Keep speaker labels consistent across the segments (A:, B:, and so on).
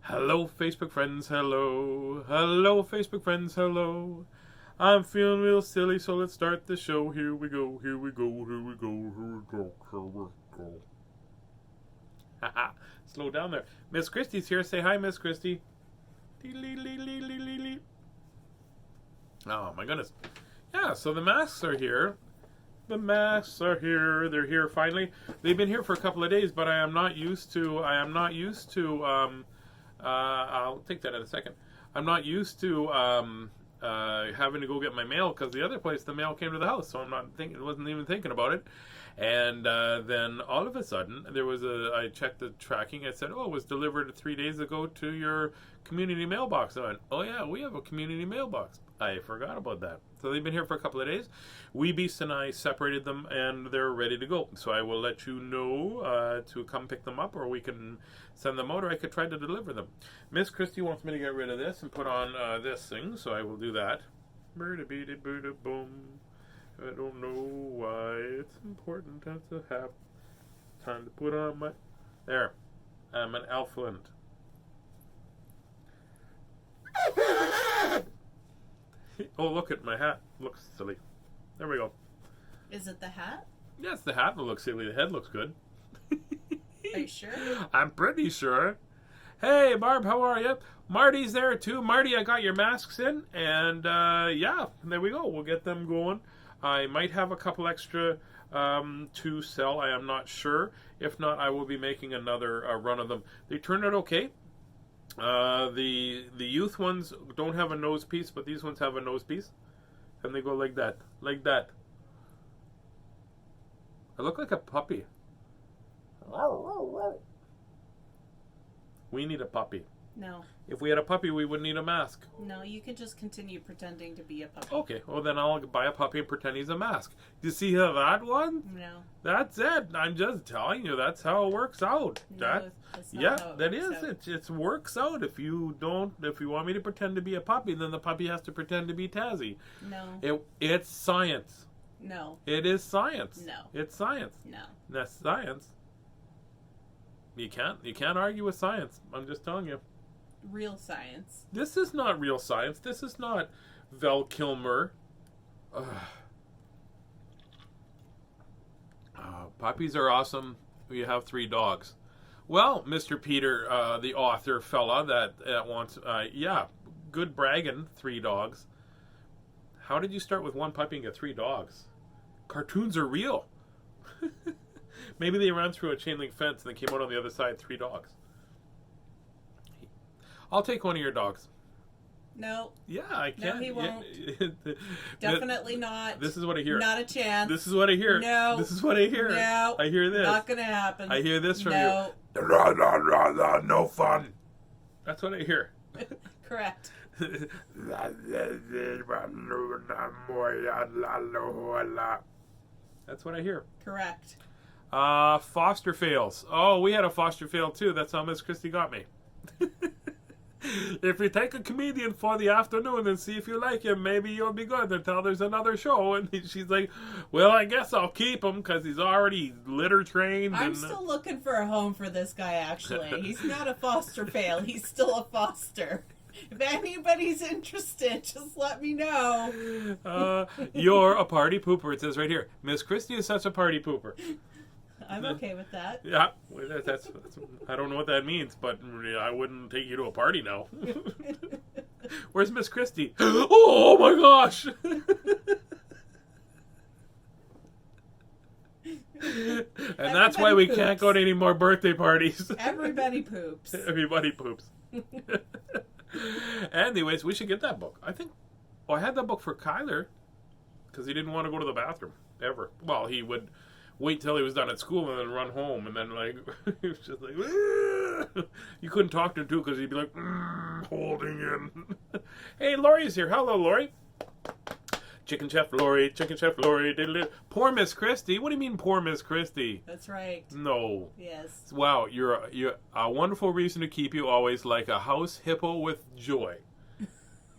A: Hello, Facebook friends, hello. Hello, Facebook friends, hello. I'm feeling real silly, so let's start the show. Here we go, here we go, here we go, here we go, here we go. Haha, slow down there. Miss Christie's here. Say hi, Miss Christie. Oh, my goodness. Yeah, so the masks are here. The masks are here. They're here finally. They've been here for a couple of days, but I am not used to, I'll take that in a second. I'm not used to having to go get my mail because the other place the mail came to the house, so I'm not thinking, wasn't even thinking about it. And then all of a sudden there was I checked the tracking. It said, "Oh, it was delivered 3 days ago to your community mailbox." I went, "Oh yeah, we have a community mailbox. I forgot about that." So they've been here for a couple of days. Wee Beast and I separated them, and they're ready to go. So I will let you know to come pick them up, or we can send them out, or I could try to deliver them. Miss Christie wants me to get rid of this and put on this thing, so I will do that. Boom. I don't know why it's important to have time to put on my... There. I'm an elfland. Oh, look at my hat. Looks silly. There we go.
B: Is it the hat?
A: Yeah, it's the hat that looks silly. The head looks good.
B: Are you sure?
A: I'm pretty sure. Hey, Barb, how are you? Marty's there, too. Marty, I got your masks in. And, yeah, there we go. We'll get them going. I might have a couple extra to sell. I am not sure. If not, I will be making another run of them. They turned out okay. The youth ones don't have a nose piece, but these ones have a nose piece. And they go like that. Like that. I look like a puppy. We need a puppy.
B: No.
A: If we had a puppy, we wouldn't need a mask.
B: No, you can just continue pretending to be a puppy.
A: Okay, well then I'll buy a puppy and pretend he's a mask. You see how that one?
B: No.
A: That's it. I'm just telling you, that's how it works out.
B: No, that's not
A: yeah,
B: how it
A: that
B: works
A: is.
B: out.
A: It works out. If you want me to pretend to be a puppy, then the puppy has to pretend to be Tazzy.
B: No.
A: It's science.
B: No.
A: It is science.
B: No.
A: It's science.
B: No.
A: That's science. You can't argue with science. I'm just telling you.
B: Real science.
A: This is not real science. This is not Val Kilmer. Puppies are awesome. We have 3 dogs. Well, Mr. Peter, the author fella that wants, yeah, good bragging, 3 dogs. How did you start with 1 puppy and get 3 dogs? Cartoons are real. Maybe they ran through a chain link fence and they came out on the other side, 3 dogs. I'll take one of your dogs.
B: No.
A: Yeah, I can.
B: No, he won't.
A: Yeah.
B: Definitely not.
A: This is what I hear.
B: Not a chance.
A: This is what I hear.
B: No.
A: This is what I hear.
B: No.
A: I hear this.
B: Not gonna happen.
A: I hear this from
B: no.
A: you. No fun. That's what I hear.
B: Correct.
A: That's what I hear.
B: Correct.
A: Foster fails. Oh, we had a foster fail too. That's how Miss Christie got me. If you take a comedian for the afternoon and see if you like him, maybe you'll be good until there's another show. And she's like, well, I guess I'll keep him because he's already litter trained.
B: I'm still looking for a home for this guy, actually. He's not a foster fail. He's still a foster. If anybody's interested, just let me know.
A: You're a party pooper. It says right here. Miss Christie is such a party pooper.
B: I'm okay with that.
A: Yeah, that's I don't know what that means, but I wouldn't take you to a party now. Where's Miss Christie? Oh my gosh! And that's why we can't go to any more birthday parties.
B: Everybody poops.
A: Everybody poops. Anyways, we should get that book. I think. Well, I had that book for Kyler because he didn't want to go to the bathroom ever. Well, he would wait till he was done at school and then run home, and then like he was just like you couldn't talk to him too because he'd be like holding in. Hey, Lori's here. Hello, Lori. Chicken Chef Lori, Chicken Chef Lori. Poor Miss Christie. What do you mean, poor Miss Christie?
B: That's right.
A: No.
B: Yes.
A: Wow, you're a wonderful reason to keep you always like a house hippo with joy.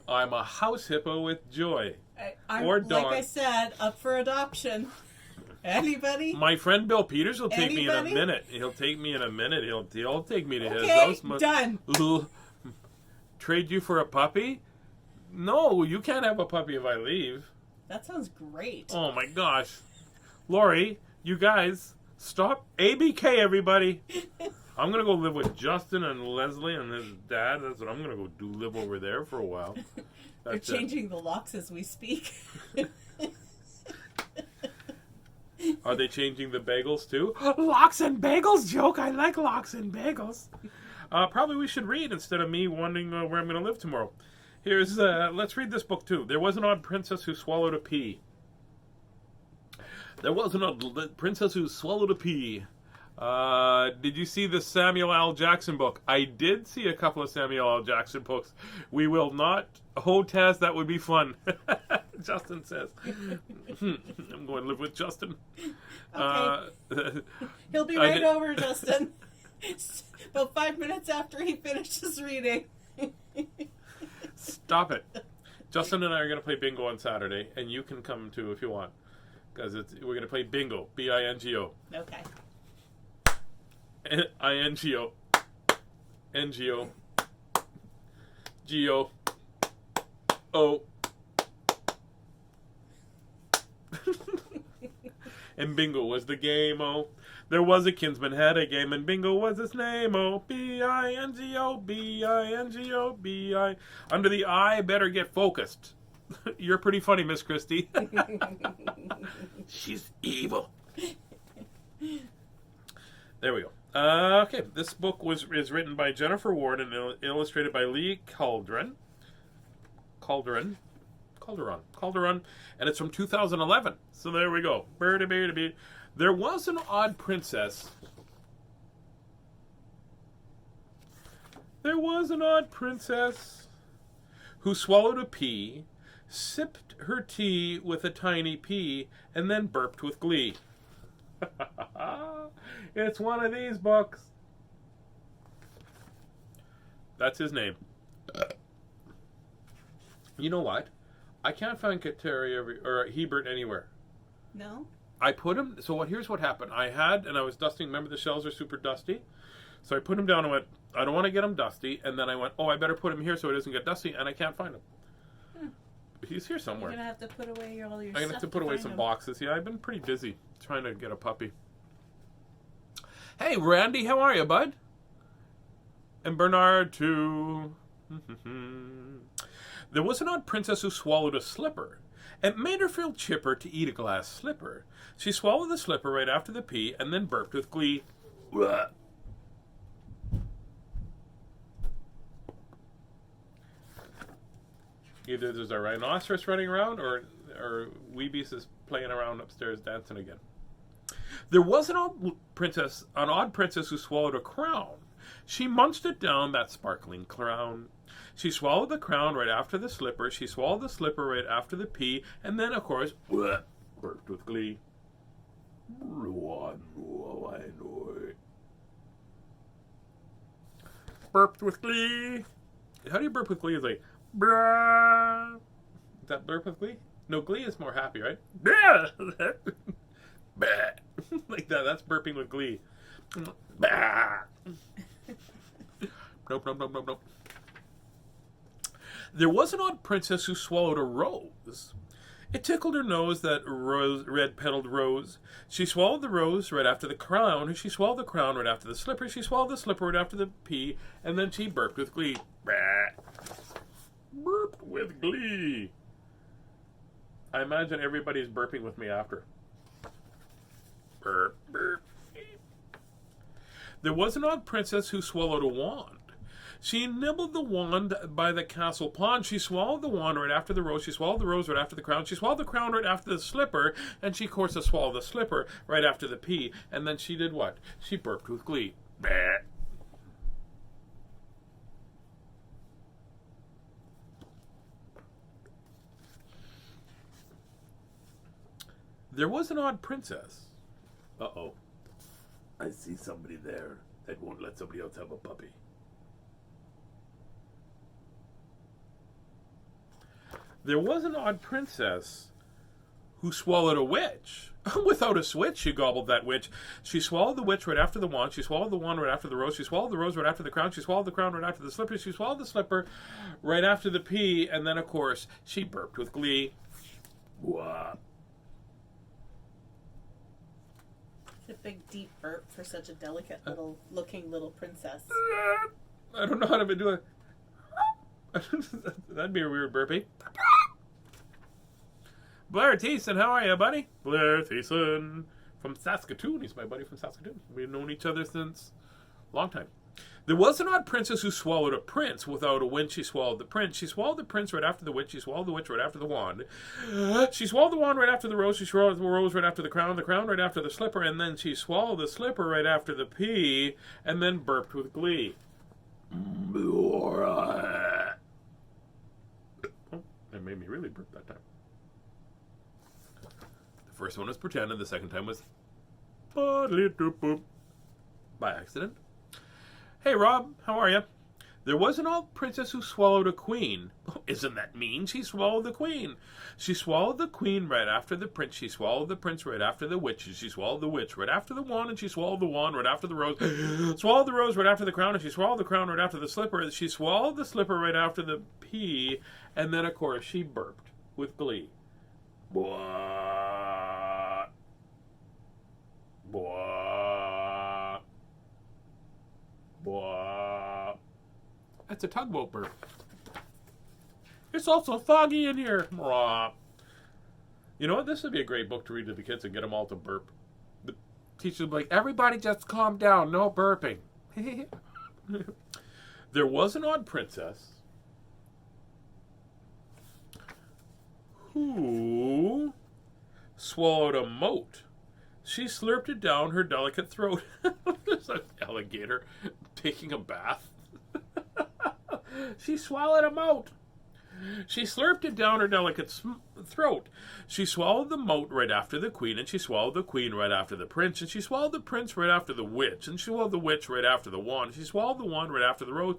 A: I'm a house hippo with joy.
B: I'm,
A: or dog.
B: like I said, up for adoption. Anybody?
A: My friend Bill Peters will take me in a
B: Anybody?
A: minute. He'll take me in a minute. He'll take me to his
B: Okay,
A: house.
B: done.
A: Trade you for a puppy? No, you can't have a puppy if I leave.
B: That sounds great.
A: Oh my gosh. Lori, you guys, stop. ABK, everybody. I'm going to go live with Justin and Leslie and his dad. That's what I'm going to go do, live over there for a while.
B: They're changing the locks as we speak.
A: Are they changing the bagels too? Locks and bagels joke. I like locks and bagels. Probably we should read instead of me wondering where I'm going to live tomorrow. Here's, let's read this book too. There was an odd princess who swallowed a pea. There was an odd princess who swallowed a pea. Did you see the Samuel L. Jackson book? I did see a couple of Samuel L. Jackson books. We will not. Oh, Taz, that would be fun. Justin says. I'm going to live with Justin.
B: Okay. He'll be right over, Justin. About 5 minutes after he finishes reading.
A: Stop it. Justin and I are going to play bingo on Saturday, and you can come too if you want. Because we're going to play bingo. B-I-N-G-O.
B: Okay.
A: I-N-G-O. N-G-O. G-O. O. And bingo was the game-o. There was a kinsman had a game, and bingo was his name-o. B-I-N-G-O. B-I-N-G-O. B-I. Under the I, better get focused. You're pretty funny, Miss Christie. She's evil. There we go. Okay, this book is written by Jennifer Ward and illustrated by Lee Calderon, and it's from 2011. So there we go. There was an odd princess. There was an odd princess who swallowed a pea, sipped her tea with a tiny pea, and then burped with glee. It's one of these books. That's his name. You know what? I can't find Kateri or Hebert anywhere.
B: No?
A: I put him... So here's what happened. I was dusting... Remember the shelves are super dusty? So I put him down and went, I don't want to get him dusty. And then I went, I better put him here so he doesn't get dusty. And I can't find him. He's here somewhere.
B: You're going to have to put away all your stuff.
A: I'm going to have to put away some boxes. Yeah, I've been pretty busy trying to get a puppy. Hey, Randy, how are you, bud? And Bernard, too. There was an odd princess who swallowed a slipper. It made her feel chipper to eat a glass slipper. She swallowed the slipper right after the pea and then burped with glee. Blah. Either there's a rhinoceros running around or Weebies is playing around upstairs dancing again. There was an odd princess who swallowed a crown. She munched it down, that sparkling crown. She swallowed the crown right after the slipper. She swallowed the slipper right after the pea. And then, of course, burped with glee. Burped with glee. How do you burp with glee? It's like, brah. Is that burp with glee? No, glee is more happy, right? Like that. That's burping with glee. Nope. There was an odd princess who swallowed a rose. It tickled her nose, that red-petaled rose. She swallowed the rose right after the crown. She swallowed the crown right after the slipper. She swallowed the slipper right after the pea. And then she burped with glee. Burped with glee. I imagine everybody's burping with me after. Burp, burp. There was an odd princess who swallowed a wand. She nibbled the wand by the castle pond. She swallowed the wand right after the rose. She swallowed the rose right after the crown. She swallowed the crown right after the slipper. And she, of course, swallowed the slipper right after the pea. And then she did what? She burped with glee. Bah. There was an odd princess. Uh-oh. I see somebody there that won't let somebody else have a puppy. There was an odd princess who swallowed a witch. Without a switch, she gobbled that witch. She swallowed the witch right after the wand. She swallowed the wand right after the rose. She swallowed the rose right after the crown. She swallowed the crown right after the slipper. She swallowed the slipper right after the pea. And then, of course, she burped with glee. Wah.
B: It's a big, deep burp for such a delicate looking little princess.
A: I don't know how to do it. That'd be a weird burpee. Blair Thiessen, how are you, buddy? Blair Thiessen from Saskatoon. He's my buddy from Saskatoon. We've known each other since a long time. There was an odd princess who swallowed a prince. Without a win, she swallowed the prince. She swallowed the prince right after the witch. She swallowed the witch right after the wand. She swallowed the wand right after the rose. She swallowed the rose right after the crown right after the slipper. And then she swallowed the slipper right after the pea. And then burped with glee. Oh, that made me really burp that time. The first one was pretended. The second time was by accident. Hey, Rob, how are you? There was an old princess who swallowed a queen. Oh, isn't that mean? She swallowed the queen. She swallowed the queen right after the prince. She swallowed the prince right after the witch. She swallowed the witch right after the wand, and she swallowed the wand right after the rose. Swallowed the rose right after the crown, and she swallowed the crown right after the slipper. She swallowed the slipper right after the pea, and then, of course, she burped with glee. Blah. Blah. Blah. That's a tugboat burp. It's also foggy in here. Blah. You know what? This would be a great book to read to the kids and get them all to burp. The teacher would be like, everybody just calm down. No burping. There was an odd princess who swallowed a moat. She slurped it down her delicate throat. There's an alligator taking a bath. She swallowed a moat. She slurped it down her delicate throat. She swallowed the moat right after the queen, and she swallowed the queen right after the prince, and she swallowed the prince right after the witch, and she swallowed the witch right after the wand. She swallowed the wand right after the rose.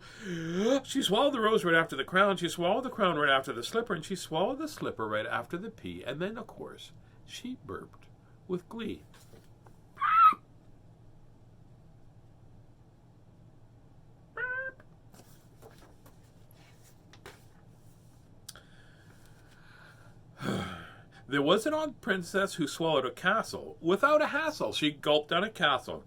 A: She swallowed the rose right after the crown. She swallowed the crown right after the slipper, and she swallowed the slipper right after the pea. And then, of course, she burped with glee. There was an old princess who swallowed a castle without a hassle. She gulped down a castle.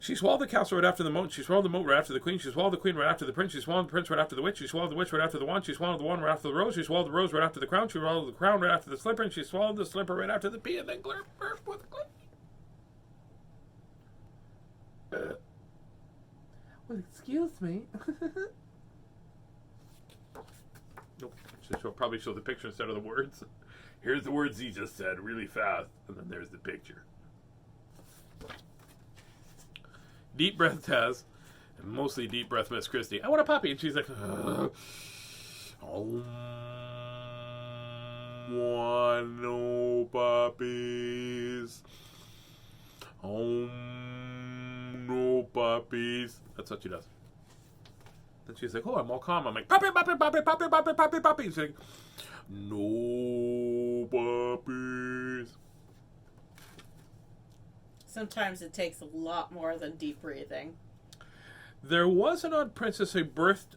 A: She swallowed the castle right after the moat. She swallowed the moat right after the queen. She swallowed the queen right after the prince. She swallowed the prince right after the witch. She swallowed the witch right after the wand. She swallowed the wand right after the rose. She swallowed the rose right after the crown. She swallowed the crown right after the slipper. And she swallowed the slipper right after the pea. And then burp with glee. Well, excuse me. Nope. She'll probably show the picture instead of the words. Here's the words he just said really fast, and then there's the picture. Deep breath, Taz, and mostly deep breath, Miss Christie. I want a puppy, and she's like, oh, want no puppies. Oh, no puppies. That's what she does. Then she's like, oh, I'm all calm. I'm like, puppy, puppy, puppy, puppy, puppy, puppy, puppy. She's like, no puppies.
B: Sometimes it takes a lot more than deep breathing.
A: There was an odd princess who burst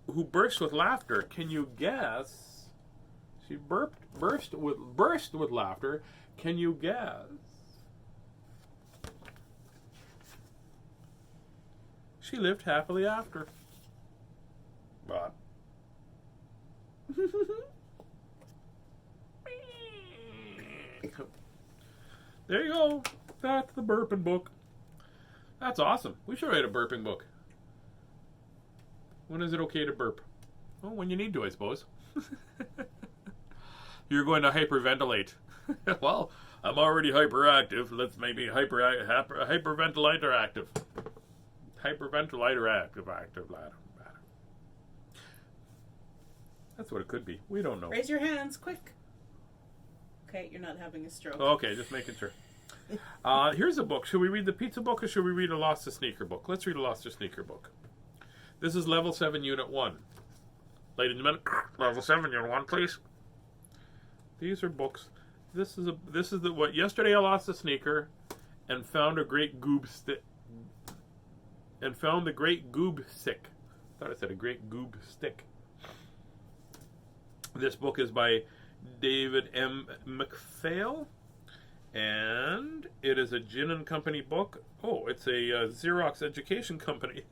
A: with laughter. Can you guess? She burst with laughter. Can you guess? She lived happily after. But there you go. That's the burping book. That's awesome. We should write a burping book. When is it okay to burp? Well, when you need to, I suppose. You're going to hyperventilate. Well, I'm already hyperactive. Let's maybe hyperventilator active. Hyperventilator active. That's what it could be. We don't know.
B: Raise your hands, quick. Okay, you're not having a stroke.
A: Okay, just making sure. Here's a book. Should we read the pizza book or should we read a Lost to Sneaker book? Let's read a Lost to Sneaker book. This is Level 7, Unit 1. Ladies and gentlemen, Level 7, Unit 1, please. These are books This is the what? Yesterday I lost a sneaker, and found a great goob stick, and found the great goob stick. I thought I said a great goob stick. This book is by David M. McPhail, and it is a Gin and Company book. Oh, it's a Xerox education company.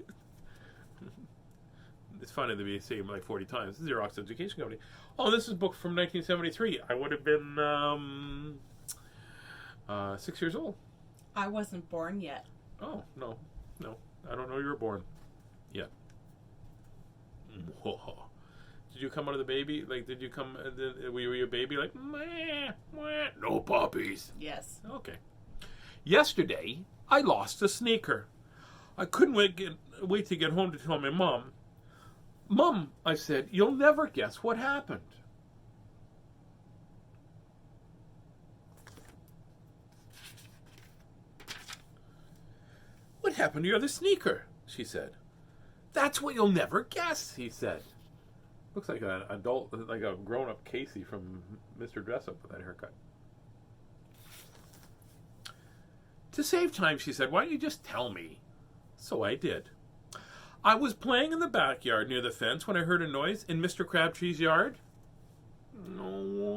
A: It's funny to be saying like 40 times. Xerox education company. Oh, this is a book from 1973. I would have been 6 years old.
B: I wasn't born yet.
A: Oh, no. I don't know you were born yet. Whoa. Did you come out of the baby? Like, did you come? Were you a baby? Like, meh, meh. No puppies.
B: Yes.
A: Okay. Yesterday, I lost a sneaker. I couldn't wait to get home to tell my mom. Mom, I said, you'll never guess what happened. What happened to your other sneaker? She said. That's what you'll never guess, he said. Looks like an adult, like a grown-up Casey from Mr. Dressup with that haircut. To save time, she said, why don't you just tell me? So I did. I was playing in the backyard near the fence when I heard a noise in Mr. Crabtree's yard. No.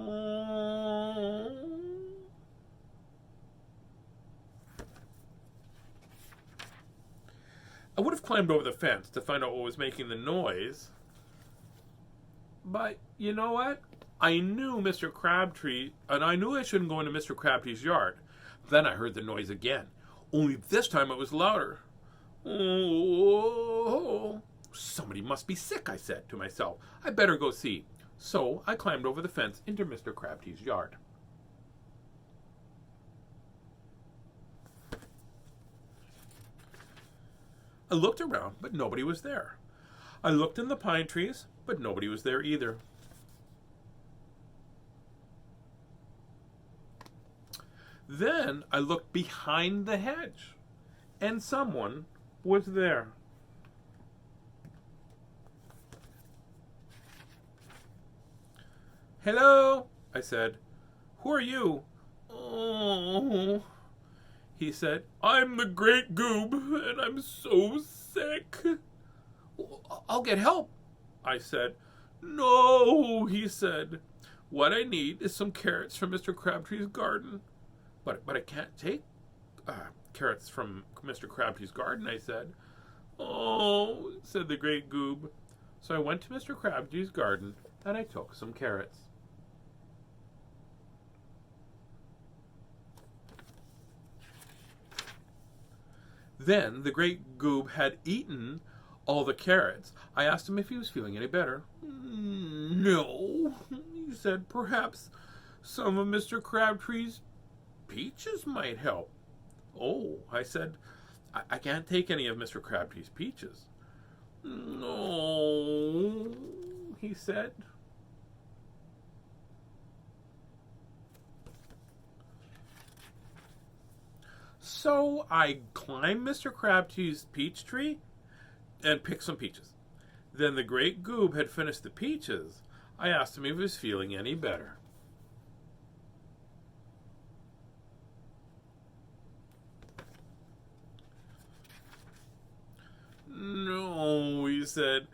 A: I would have climbed over the fence to find out what was making the noise. But you know what? I knew Mr. Crabtree, and I knew I shouldn't go into Mr. Crabtree's yard. Then I heard the noise again. Only this time it was louder. Oh, somebody must be sick, I said to myself. I better go see. So I climbed over the fence into Mr. Crabtree's yard. I looked around, but nobody was there. I looked in the pine trees, but nobody was there either. Then I looked behind the hedge, and someone was there. Hello, I said. Who are you? Oh, he said. I'm the Great Goob, and I'm so sick. I'll get help, I said. No, he said. What I need is some carrots from Mr. Crabtree's garden. But I can't take carrots from Mr. Crabtree's garden, I said. Oh, said the Great Goob. So I went to Mr. Crabtree's garden, and I took some carrots. Then the Great Goob had eaten all the carrots. I asked him if he was feeling any better. No, he said. Perhaps some of Mr. Crabtree's peaches might help. Oh, I said, I can't take any of Mr. Crabtree's peaches. No, he said. So I climbed Mr. Crabtree's peach tree and picked some peaches. Then the Great Goob had finished the peaches. I asked him if he was feeling any better. No, he said.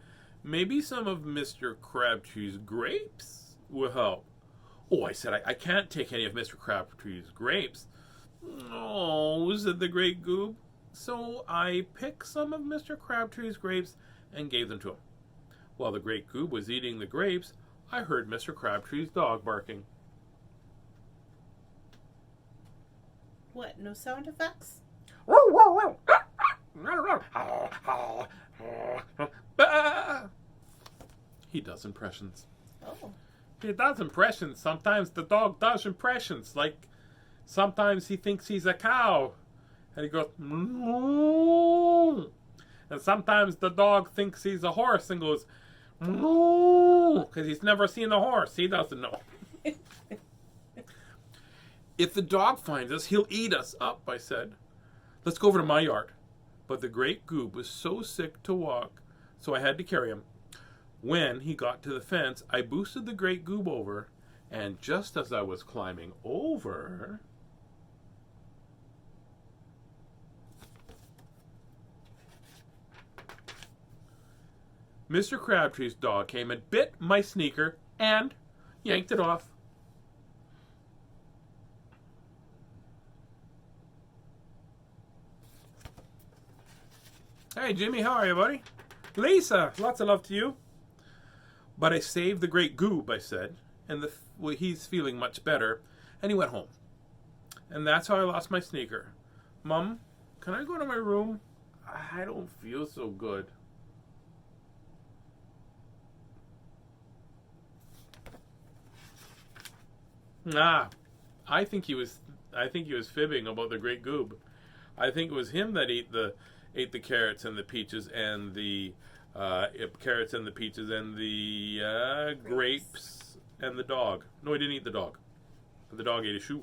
A: Maybe some of Mr. Crabtree's grapes will help. Oh, I said, I can't take any of Mr. Crabtree's grapes. No, said the Great Goob. So I picked some of Mr. Crabtree's grapes and gave them to him. While the Great Goob was eating the grapes, I heard Mr. Crabtree's dog barking.
B: What, no sound effects?
A: He does impressions.
B: Oh.
A: He does impressions. Sometimes the dog does impressions. Like, sometimes he thinks he's a cow. And he goes, moo. And sometimes the dog thinks he's a horse and goes, moo. Because he's never seen a horse. He doesn't know. If the dog finds us, he'll eat us up, I said. Let's go over to my yard. But the Great Goob was so sick to walk, so I had to carry him. When he got to the fence, I boosted the Great Goob over, And just as I was climbing over, Mr. Crabtree's dog came and bit my sneaker and yanked it off. Hey, Jimmy, how are you, buddy? Lisa, lots of love to you. But I saved the great goob, I said, and he's feeling much better, and he went home. And that's how I lost my sneaker. Mom, can I go to my room? I don't feel so good. I think he was fibbing about the great goob. I think it was him that ate the carrots and the peaches and the grapes and the dog. No, he didn't eat the dog. But the dog ate a shoe.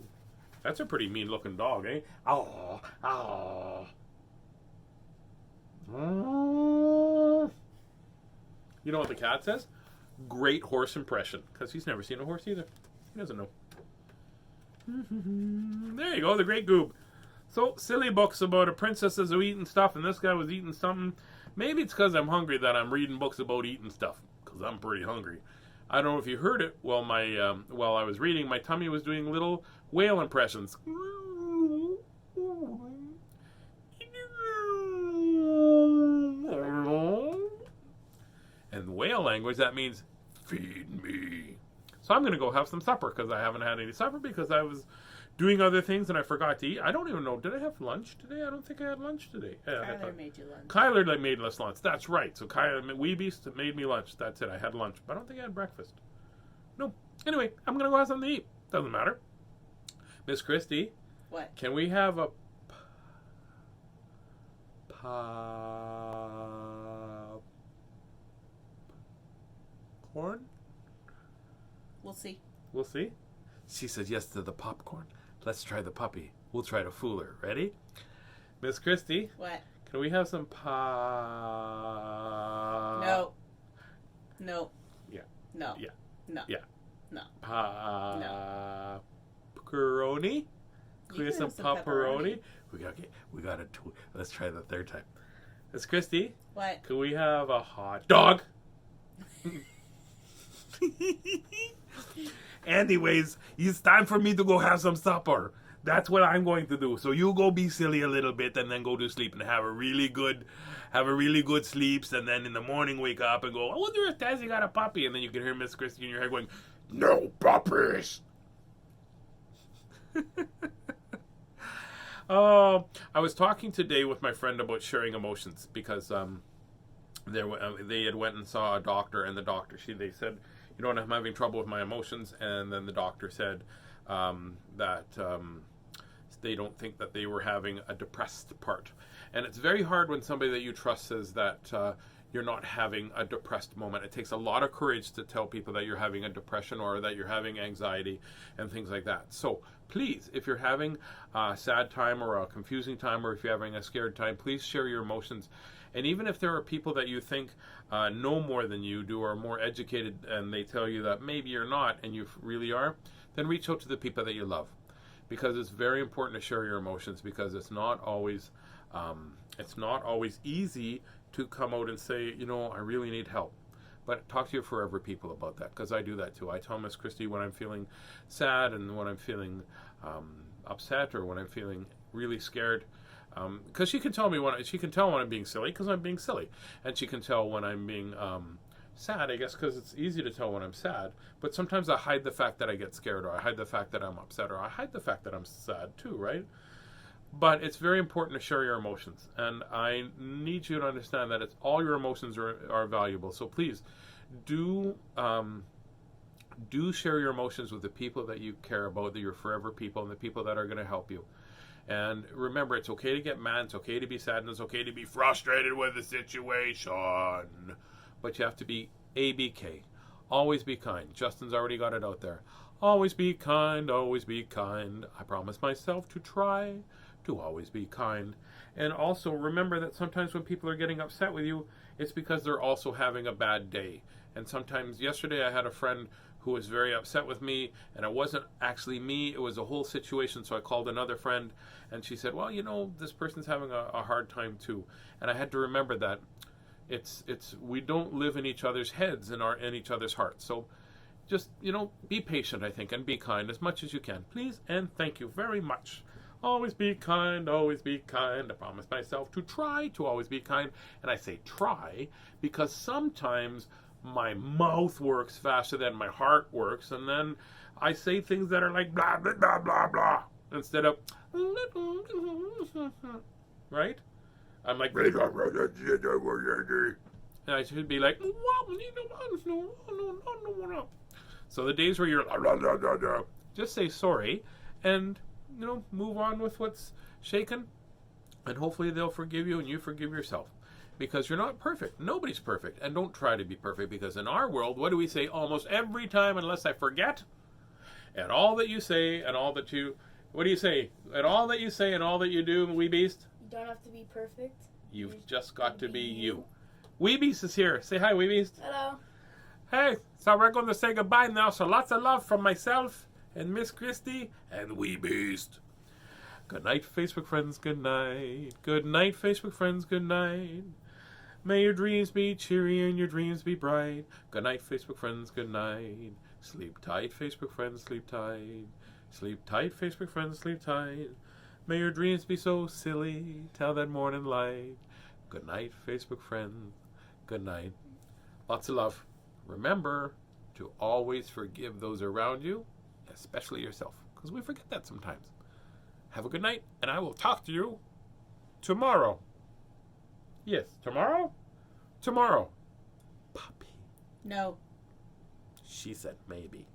A: That's a pretty mean looking dog, eh? Oh, oh. You know what the cat says? Great horse impression. Because he's never seen a horse either. He doesn't know. There you go, the great goob. So, silly books about a princesses who eating stuff, and this guy was eating something. Maybe it's because I'm hungry that I'm reading books about eating stuff, because I'm pretty hungry. I don't know if you heard it while I was reading. My tummy was doing little whale impressions. And whale language, that means feed me. So I'm going to go have some supper because I haven't had any supper because I was doing other things and I forgot to eat. I don't even know. Did I have lunch today? I don't think I had lunch today.
B: Kyler made you lunch.
A: Kyler made us lunch. That's right. So Kyler, Weebeast made me lunch. That's it. I had lunch. But I don't think I had breakfast. No. Anyway, I'm going to go have something to eat. Doesn't matter. Miss Christie.
B: What?
A: Can we have a corn?
B: We'll see.
A: We'll see. She said yes to the popcorn. Let's try the puppy. We'll try to fool her. Ready? Miss Christie?
B: What?
A: Can we have some
B: No. No.
A: Yeah.
B: No.
A: Yeah.
B: No.
A: Yeah.
B: No.
A: Pepperoni? Can we have some pepperoni?
B: pepperoni?
A: We got it. Let's try the third time. Miss Christie?
B: What?
A: Can we have a hot dog? Anyways, it's time for me to go have some supper. That's what I'm going to do. So you go be silly a little bit and then go to sleep and have a really good sleeps, and then in the morning wake up and go, I wonder if Tazzy got a puppy, and then you can hear Miss Christie in your head going, no puppies. I was talking today with my friend about sharing emotions because they had went and saw a doctor, and the doctor they said, you know what, I'm having trouble with my emotions, and then the doctor said that they don't think that they were having a depressed part. And it's very hard when somebody that you trust says that you're not having a depressed moment. It takes a lot of courage to tell people that you're having a depression or that you're having anxiety and things like that. So please, if you're having a sad time or a confusing time, or if you're having a scared time, please share your emotions. And even if there are people that you think know more than you do, or are more educated, and they tell you that maybe you're not and you really are, then reach out to the people that you love. Because it's very important to share your emotions, because it's not always easy to come out and say, you know, I really need help. But talk to your forever people about that, because I do that too. I tell Miss Christie when I'm feeling sad and when I'm feeling upset, or when I'm feeling really scared. Because she can tell when I'm being silly, because I'm being silly, and she can tell when I'm being sad, I guess, because it's easy to tell when I'm sad. But sometimes I hide the fact that I get scared, or I hide the fact that I'm upset, or I hide the fact that I'm sad too, right? But it's very important to share your emotions, and I need you to understand that all your emotions are valuable. So please do share your emotions with the people that you care about, your forever people, and the people that are going to help you. And remember, it's okay to get mad, it's okay to be sad, and it's okay to be frustrated with the situation. But you have to be ABK. Always be kind. Justin's already got it out there. Always be kind, always be kind. I promise myself to try to always be kind. And also remember that sometimes when people are getting upset with you, it's because they're also having a bad day. And sometimes, yesterday I had a friend who was very upset with me, and it wasn't actually me, it was a whole situation. So I called another friend, and she said, well, you know, this person's having a hard time too. And I had to remember that it's we don't live in each other's heads and in each other's hearts. So just, you know, be patient, I think, and be kind as much as you can, please. And thank you very much. Always be kind, always be kind. I promise myself to try to always be kind. And I say try because sometimes my mouth works faster than my heart works, and then I say things that are like blah, blah, blah, blah, blah, instead of right? I'm like, and I should be like, so the days where you're just say sorry and, you know, move on with what's shaken, and hopefully they'll forgive you and you forgive yourself. Because you're not perfect. Nobody's perfect. And don't try to be perfect, because in our world, what do we say almost every time unless I forget? And all that you say and all that you... What do you say? And all that you say and all that you do, wee beast?
C: You don't have to be perfect.
A: You've just got to be you. Wee beast is here. Say hi, wee beast.
C: Hello.
A: Hey, so we're going to say goodbye now. So lots of love from myself and Miss Christie and wee beast. Good night, Facebook friends. Good night. Good night, Facebook friends. Good night. May your dreams be cheery and your dreams be bright. Good night, Facebook friends. Good night. Sleep tight, Facebook friends. Sleep tight. Sleep tight, Facebook friends. Sleep tight. May your dreams be so silly till that morning light. Good night, Facebook friends. Good night. Lots of love. Remember to always forgive those around you, especially yourself, because we forget that sometimes. Have a good night, and I will talk to you tomorrow. Yes, tomorrow? Tomorrow. Puppy.
B: No.
A: She said maybe.